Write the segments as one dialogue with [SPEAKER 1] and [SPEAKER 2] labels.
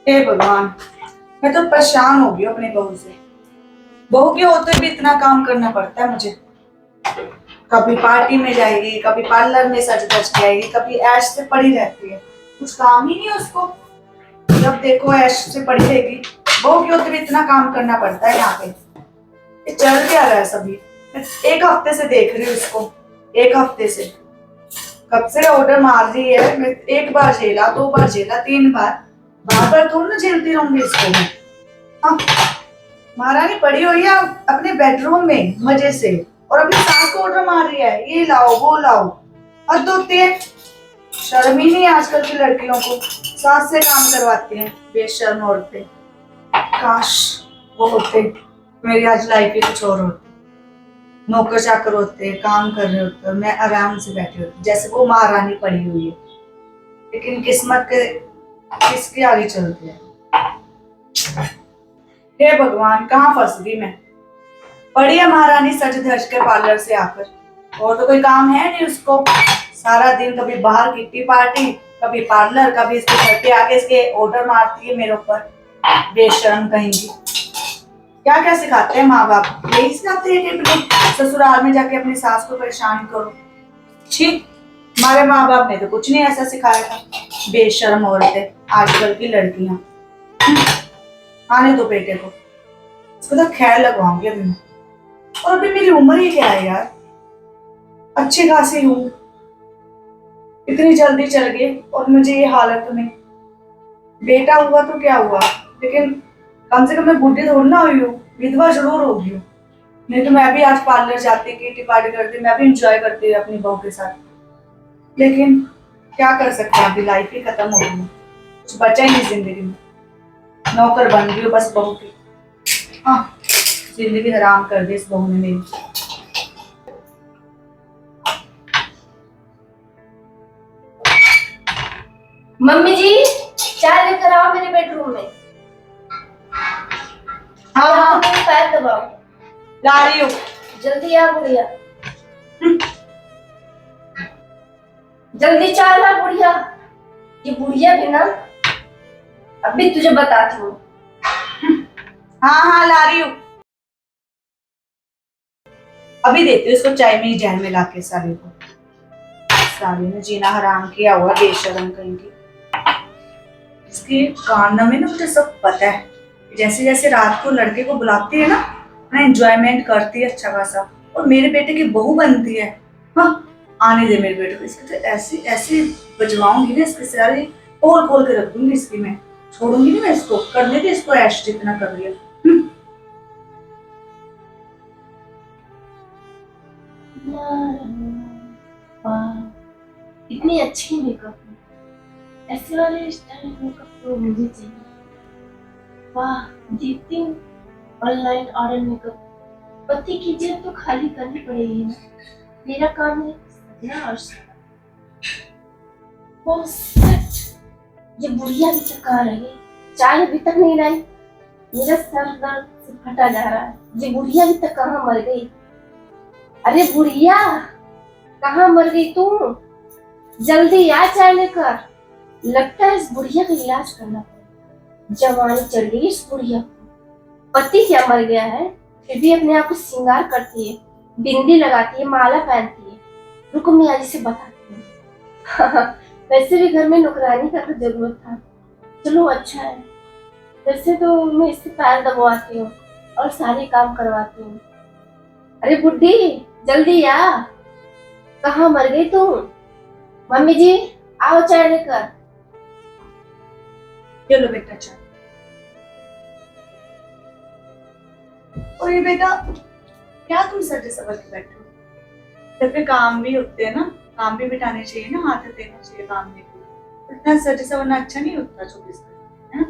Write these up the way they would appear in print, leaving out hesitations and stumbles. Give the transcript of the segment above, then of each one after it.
[SPEAKER 1] हे भगवान, मैं तो परेशान हो गई हूँ अपनी बहू से। बहू के होते भी इतना काम करना पड़ता है मुझे। कभी पार्टी में जाएगी, कभी पार्लर में सज धज के आएगी, कभी ऐश से पड़ी रहती है। कुछ काम ही नहीं है उसको। जब देखो ऐश से पड़ी रहेगी। बहू के होते भी इतना काम करना पड़ता है यहाँ पे। ये चल क्या रहा है सभी। मैं एक हफ्ते से देख रही हूँ इसको। एक हफ्ते से कब से ऑर्डर मार रही है। मैं एक बार झेला, दो बार झेला, तीन बार। बार बार थोड़ी ना झेलती रहूंगी इसको मैं। हाँ, महारानी पड़ी हुई है अपने बेडरूम में मजे से, और अपनी सास को ऑर्डर मार रही है, ये लाओ वो लाओ। हद होती है। शर्म ही नहीं है आजकल की लड़कियों को। सास से काम करवाती हैं बेशर्म औरतें। काश वो होते, मेरी आज लाइफ ही कुछ और होती। नौकर चाकर होते, काम कर रहे होते, मैं आराम से बैठी होती जैसे वो महारानी पड़ी हुई है। लेकिन किस्मत के किसके आगे चलती है। हे भगवान, कहाँ फंस गई मैं। पड़ी है महारानी सज धज के पार्लर से आकर। और तो कोई काम है नहीं उसको। सारा दिन कभी बाहर किट्टी पार्टी, कभी पार्लर, कभी इसके घर पे आके इसके ऑर्डर मारती है मेरे ऊपर। बेशर्म कहेंगी। क्या क्या सिखाते हैं माँ बाप, यही सिखाते हैं कि अपने ससुराल में जाके अपनी सास को परेशान करो। छी, हमारे माँ बाप ने तो कुछ नहीं ऐसा सिखाया था। बेशर्म औरतें आजकल की लड़कियां। आने दो बेटे को, इसको तो खैर लगवाऊंगी अभी मैं। और अभी मेरी उम्र ही क्या है यार, अच्छी खासी हूँ। इतनी जल्दी चल गए और मुझे ये हालत में। बेटा हुआ तो क्या हुआ, लेकिन कम से कम मैं बूढ़ी थोड़ी ना हुई हूँ, विधवा जरूर होगी हूँ। नहीं तो मैं भी आज पार्लर जाती, किटी पार्टी करती, मैं भी इंजॉय करती अपनी बहू के साथ। लेकिन क्या कर सकते हैं, अभी लाइफ ही खत्म हो गई। कुछ बचा ही नहीं जिंदगी में। नौकर बन गई हूँ बस बहू की। हाँ, जिंदगी हराम कर दी इस बहू ने मेरी।
[SPEAKER 2] मम्मी जी, चाय लेकर आओ मेरे बेडरूम में।
[SPEAKER 1] हाँ हाँ,
[SPEAKER 2] मेरे पैर दबाओ।
[SPEAKER 1] ला रही हूँ।
[SPEAKER 2] जल्दी आ बुढ़िया। जल्दी चाय ला बुढ़िया। ये बुढ़िया भी ना, अभी तुझे बताती हूँ।
[SPEAKER 1] हाँ हाँ, ला रही हूँ। अभी देती हूँ इसको चाय में ही जहर मिला के सारे को। सारे ने जीना हराम किया हुआ, बेशरम कहीं की। इसके कान में ना मुझे सब पता है। जैसे जैसे रात को लड़के को बुलाती है ना, मैं एंजॉयमेंट करती है अच्छा खासा, और मेरे बेटे की बहू बनती है। हाँ, आने दे मेरे बेटे को। इसके तो ऐसी ऐसी बजवाऊंगी ना, इसके सारे खोल खोल के रख दूंगी इसकी मैं। छोड़ूंगी नहीं मैं इसको, करने दे इसको ऐश जितना कर लिया।
[SPEAKER 2] वाह, इतनी अच्छी मेकअप है। ऐसे वाले स्टाइल मेकअप तो मुझे चाहिए। वाह, देखती हूँ ऑनलाइन ऑर्डर मेकअप। पति की जेब तो खाली करनी पड़ेगी ना। मेरा काम है सजना और सजना। ओह शिट, ये बुढ़िया भी चक्का रही। चाय अभी तक नहीं लाई। मेरा सर दर्द से फटा जा रहा है। ये बुढ़िया अभी तक कहाँ मर गई। अरे बुढ़िया, कहाँ मर गई तू? जल्दी आ चाय लेकर। लगता है इस बुढ़िया का इलाज करना पड़ेगा। जवानी चढ़ गई इस बुढ़िया को। पति क्या मर गया है, फिर भी अपने आप को श्रृंगार करती है, बिंदी लगाती है, माला पहनती है। रुको मैं आज इसे बताती हूँ। वैसे भी घर में नौकरानी का तो जरूरत था। चलो अच्छा है। वैसे तो मैं इससे पैर दबवाती हूँ और सारे काम करवाती हूँ। अरे बुड्ढी, जल्दी आ। कहाँ मर गई तू? मम्मी जी, आओ चाय लेकर।
[SPEAKER 1] चलो बेटा चाय। और ये बेटा, क्या तुम सजे सवर के बैठे हो? घर पे काम भी होते हैं ना, काम भी बिठाने चाहिए ना, हाथ देना चाहिए काम में भी। इतना सजे सवरना अच्छा नहीं होता 24 घंटे, है?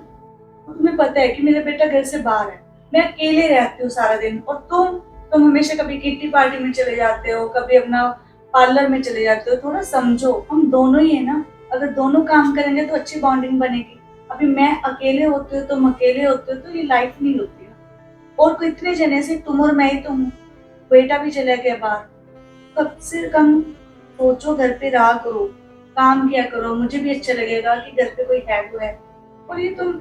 [SPEAKER 1] और तुम्हें पता है कि मेरा बेटा घर से बाहर है, मैं अकेले रहती हूँ सारा दिन। और तुम हमेशा कभी किट्टी पार्टी में चले जाते हो, कभी अपना पार्लर में चले जाते हो। थोड़ा समझो, हम दोनों ही है ना। अगर दोनों काम करेंगे तो अच्छी बॉन्डिंग बनेगी। अभी मैं अकेले होती हूँ, तुम अकेले होते हो, तो ये लाइफ नहीं होती है। और कोई इतने जने से तुम और मैं ही तो हूँ। बेटा भी चला गया बाहर। कम से कम सोचो, घर पे रहा करो, काम किया करो, मुझे भी अच्छा लगेगा कि घर पे कोई है वो है। और ये तुम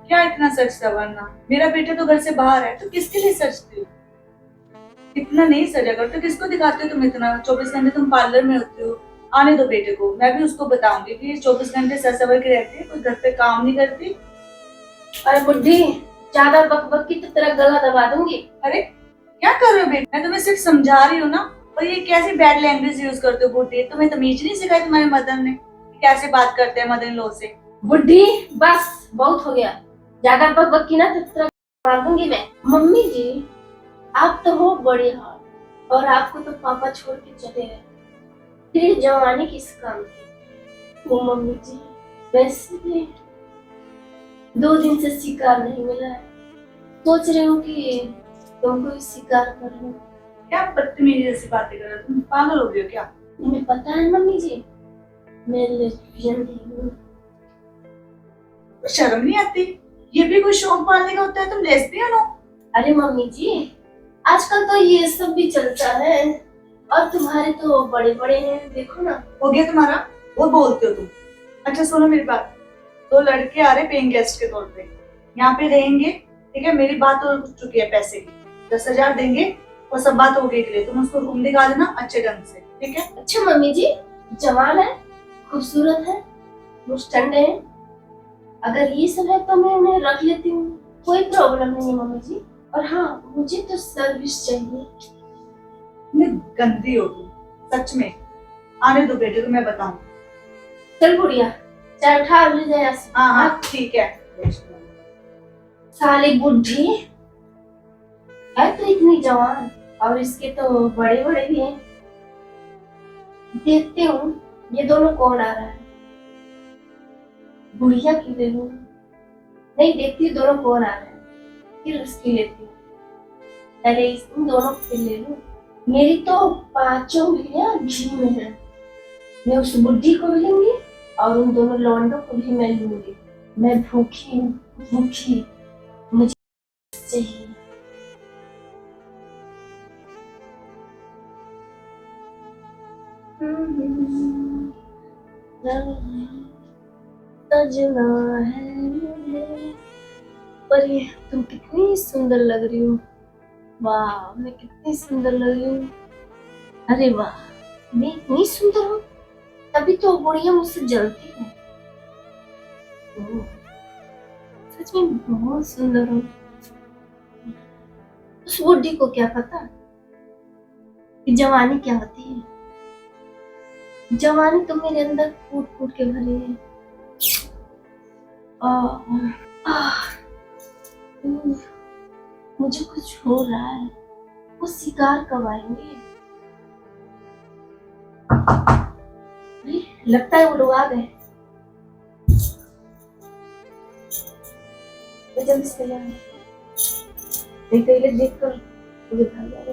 [SPEAKER 1] क्या इतना सच संवरना? मेरा बेटा तो घर से बाहर है, तो किसके लिए सजती हो? इतना नहीं सजा कर तो किसको दिखाते हो तुम? इतना 24 घंटे तुम पार्लर में होते हो। आने दो बेटे को, मैं भी उसको बताऊंगी कि ये 24 घंटे सज सवर के रहती है, कोई घर पे काम नहीं करती।
[SPEAKER 2] अरे बुड्ढी, ज्यादा बक की तो तेरा गला दबा दूंगी।
[SPEAKER 1] अरे क्या कर रहे हो बेटा? मैं तुम्हें सिर्फ समझा रही हूँ ना। और ये कैसी बैड लैंग्वेज यूज करते हो बुड्ढी? तुम्हें तमीज नहीं सिखाई तुम्हारे मदर ने कि कैसे बात करते हैं मदर इन लॉ से?
[SPEAKER 2] बुड्ढी बस बहुत हो गया, ज्यादा बक की ना तो तेरा मार दूंगी मैं। मम्मी जी, आप तो हो बड़े हाल और आपको तो पापा छोड़ के चले गए, फिर ये जवानी किस काम की? वो मम्मी जी, वैसे भी 2 दिन से शिकार नहीं मिला है, सोच रही हूँ कि तुमको भी शिकार कर लूं।
[SPEAKER 1] क्या बदतमीजी जैसी बातें कर रहे हो? तुम पागल हो गई हो क्या?
[SPEAKER 2] तुम्हें पता है मम्मी जी, मैं लेस्बियन भी हूँ।
[SPEAKER 1] शर्म नहीं आती? ये भी कोई शौक पालने का होता है? तुम लेस्बियन हो?
[SPEAKER 2] अरे मम्मी जी, आजकल तो ये सब भी चलता है, और तुम्हारे तो बड़े बड़े हैं, देखो ना।
[SPEAKER 1] हो गया तुम्हारा? वो बोलते हो तुम? अच्छा सुनो मेरी बात। 2 लड़के आ रहे पेइंग गेस्ट के तौर पे, यहाँ पे रहेंगे, ठीक है? मेरी बात हो चुकी है पैसे की, 10,000 देंगे और सब बात हो गई के लिए तुम उसको रूम दिखा देना अच्छे ढंग से, ठीक है?
[SPEAKER 2] अच्छा मम्मी जी, जवान है, खूबसूरत है, मुस्टंड है, अगर ये सब है तो मैं उन्हें रख लेती हूँ, कोई प्रॉब्लम नहीं है मम्मी जी। और हाँ, मुझे तो सर्विस चाहिए।
[SPEAKER 1] इतनी गंदी हो तुम, सच में। आने दो बेटे को, मैं बताऊं।
[SPEAKER 2] चल बुढ़िया, चाय उठा ले जाए यहाँ से।
[SPEAKER 1] हाँ हाँ ठीक है।
[SPEAKER 2] साली बुढ़ी है तो इतनी जवान, और इसके तो बड़े बड़े भी हैं। देखती हूँ ये दोनों कौन आ रहा है। बुढ़िया की ले लूं? नहीं, देखती हूँ दोनों कौन आ रहा है, फिर उसकी लेती हूँ। पहले इन दोनों की ले लूं। मेरी तो 5 उंगलियां घी में है। मैं उस बुढ़ी को भी लूंगी और उन दोनों लौंडों को भी मैं लूंगी। मैं भूखी हूँ, भूखी, मुझे चाहिए। सजना है मुझे, पर ये तुम कितनी सुंदर लग रही हो। वाह, मैं कितनी सुंदर लग रही हूँ। अरे वाह, मैं इतनी सुंदर हूँ, तभी तो बुढ़िया मुझसे जलती है। ओह, सच में बहुत सुंदर हूँ। उस बुढ़ी को क्या पता कि जवानी क्या होती है। जवानी तो मेरे अंदर कूट कूट के भरी है। मुझे कुछ हो रहा है, वो शिकार कब आएंगे? लगता है वो लोग आ गए। मैं जल्दी से तैयार हूँ, नहीं तो ये देख कर मुझे भाग जाएगा।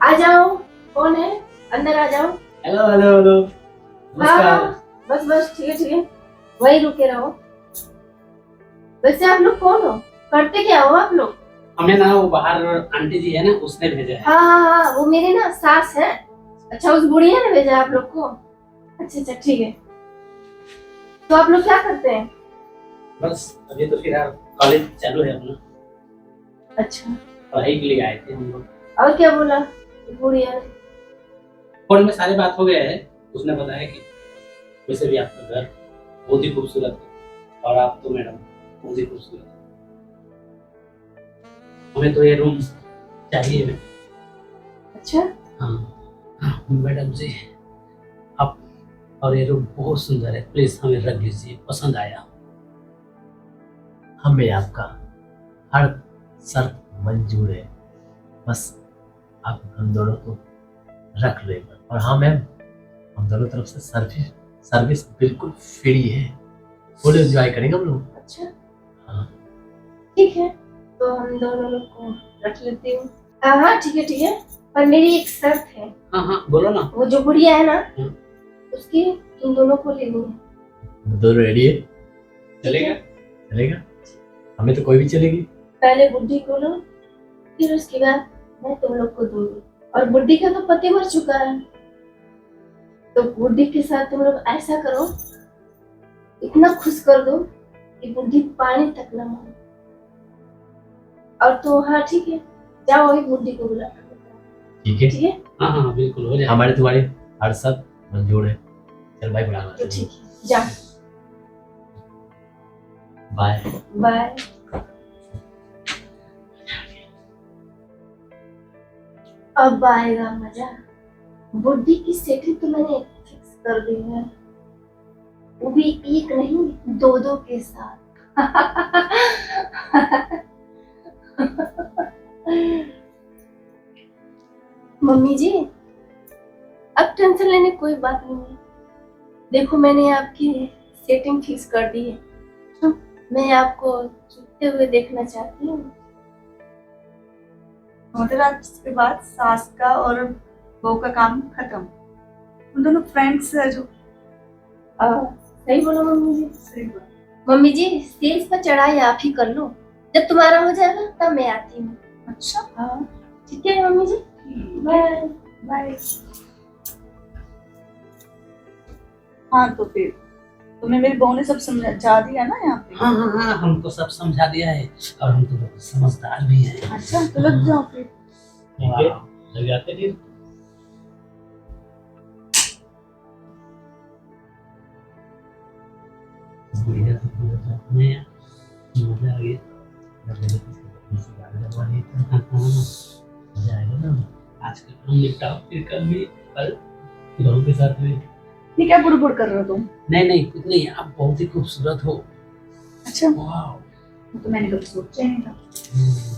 [SPEAKER 2] आ जाओ, कौन है? अंदर आ जाओ।
[SPEAKER 3] Hello hello hello.
[SPEAKER 2] हाँ, बस बस ठीक है ठीक है, वही रुके रहो। वैसे आप लोग कौन हो, करते क्या हो आप लोग?
[SPEAKER 3] हमें ना वो बाहर आंटी जी है ना, उसने भेजा है।
[SPEAKER 2] हाँ हाँ हाँ, वो मेरी ना सास है। अच्छा, उस बुढ़िया ने भेजा आप लोग को? अच्छा अच्छा ठीक है। तो आप लोग क्या करते हैं?
[SPEAKER 3] बस अभी तो फिलहाल कॉलेज चालू है अपना,
[SPEAKER 2] अच्छा,
[SPEAKER 3] पढ़ाई के लिए आए थे हम लोग।
[SPEAKER 2] और क्या बोला बुढ़िया ने?
[SPEAKER 3] फोन में सारी बात हो गया है। उसने बताया कि वैसे भी आपका घर बहुत ही खूबसूरत है और आप तो मैडम बहुत ही खूबसूरत है। हमें तो ये रूम चाहिए।
[SPEAKER 2] अच्छा,
[SPEAKER 3] हाँ मैडम जी, आप और ये रूम बहुत सुंदर है, प्लीज हमें रख लीजिए, पसंद आया।
[SPEAKER 4] हमें आपका हर शर्त मंजूर है, बस आप हम दोनों को रख लो एक बार। और हाँ मैम, हम दोनों तरफ से सर्विस बिल्कुल फ्री है, फुल एंजॉय करेंगे हम लोग।
[SPEAKER 2] अच्छा
[SPEAKER 4] हाँ
[SPEAKER 2] ठीक है, तो हम दोनों लोग को रख लेती हूँ। हाँ हाँ ठीक है, पर मेरी एक शर्त है।
[SPEAKER 3] हाँ हाँ बोलो ना।
[SPEAKER 2] वो जो बुढ़िया है ना, उसकी तुम दोनों को लेनी है।
[SPEAKER 4] दोनों रेडी है?
[SPEAKER 3] चलेगा?
[SPEAKER 4] चलेगा, हमें तो कोई भी चलेगी।
[SPEAKER 2] पहले बुढ़ी को लो, फिर उसके बाद मैं तुम लोग को दूंगी। और बुढ़ी का तो पति मर चुका है, तो बुढ़ी के साथ तुम लोग ऐसा करो, इतना खुश कर दो कि बुढ़ी पानी तक न मांगे। और तो हाँ ठीक है, जाओ वही बुढ़ी को बुला कर
[SPEAKER 4] ठीक है,
[SPEAKER 2] ठीक है।
[SPEAKER 3] हाँ हाँ बिल्कुल हो जाएगा।
[SPEAKER 4] हमारे तुम्हारे हर सब मंजूर है। चल भाई बुलाना
[SPEAKER 2] तो ठीक है, जाओ।
[SPEAKER 4] बाय।
[SPEAKER 2] बाय। अब आएगा मजा। बुढ़ी की सेटिंग तो मैंने फिक्स कर दी है, वो भी एक नहीं दो दो के साथ। मम्मी जी, अब टेंशन लेने की कोई बात नहीं है। देखो मैंने आपकी सेटिंग फिक्स कर दी है। मैं आपको चुपते हुए देखना चाहती हूँ।
[SPEAKER 1] मतलब आज के बाद सास का और बहू का काम खत्म, उन दोनों फ्रेंड्स है जो।
[SPEAKER 2] सही बोलो मम्मी जी।
[SPEAKER 1] सही बात।
[SPEAKER 2] मम्मी जी, स्टेज पर चढ़ाई आप ही कर लो, जब तुम्हारा हो जाएगा तब मैं आती हूँ।
[SPEAKER 1] अच्छा
[SPEAKER 2] हाँ ठीक है मम्मी जी, बाय।
[SPEAKER 1] बाय। हाँ तो फिर तुम्हें मेरी बहू ने सब समझा दिया ना यहाँ पे।
[SPEAKER 3] हाँ हाँ हाँ, हमको सब समझा दिया है और हम तो बहुत समझदार भी हैं।
[SPEAKER 1] अच्छा तो लग जाओ फिर।
[SPEAKER 4] ठीक है, लग जाते हैं फिर।
[SPEAKER 3] बढ़िया से पूरा साथ में मजा आ गया। हाँ,
[SPEAKER 4] मजा आएगा ना।
[SPEAKER 3] आज का काम निपटाओ, फिर कल घरों के साथ में।
[SPEAKER 1] ये क्या बुड़ कर रहे हो तुम?
[SPEAKER 3] नहीं नहीं कुछ नहीं, आप बहुत ही खूबसूरत हो।
[SPEAKER 1] अच्छा
[SPEAKER 3] वाह।
[SPEAKER 1] तो मैंने कभी सोचा ही नहीं था।
[SPEAKER 3] हम्म।